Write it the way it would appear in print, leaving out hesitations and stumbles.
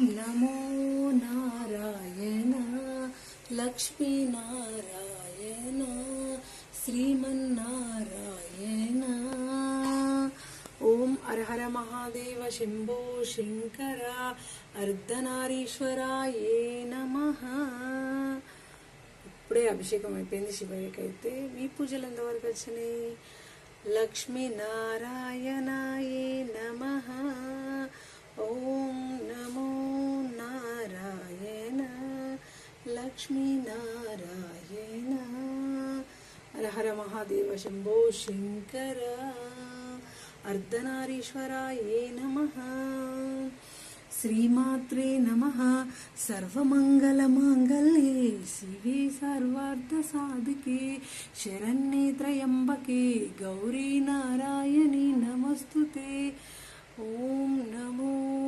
నమో నారాయణ లక్ష్మీనారాయణ శ్రీమన్నారాయణ. ఓం హర మహాదేవ శంభో శంకర అర్ధనారీశ్వరాయే నమః. ఇప్పుడే అభిషేకం అయిపోయింది శివయ్యకైతే. మీ పూజలు ఎంతవరకు వచ్చినాయి? లక్ష్మీనారాయణాయే నమః. ఓం నమో నారాయణ లక్ష్మీనారాయణ. హర హర మహాదేవ శంభో శంకర అర్ధనారీశ్వరాయే నమః. శ్రీమాత్రే నమః. సర్వమంగళమాంగళ్యే శివే సర్వార్థ సాధికే శరణ్యే త్రయంబకే గౌరీ నారాయణి నమస్తుతే. ఓం నమో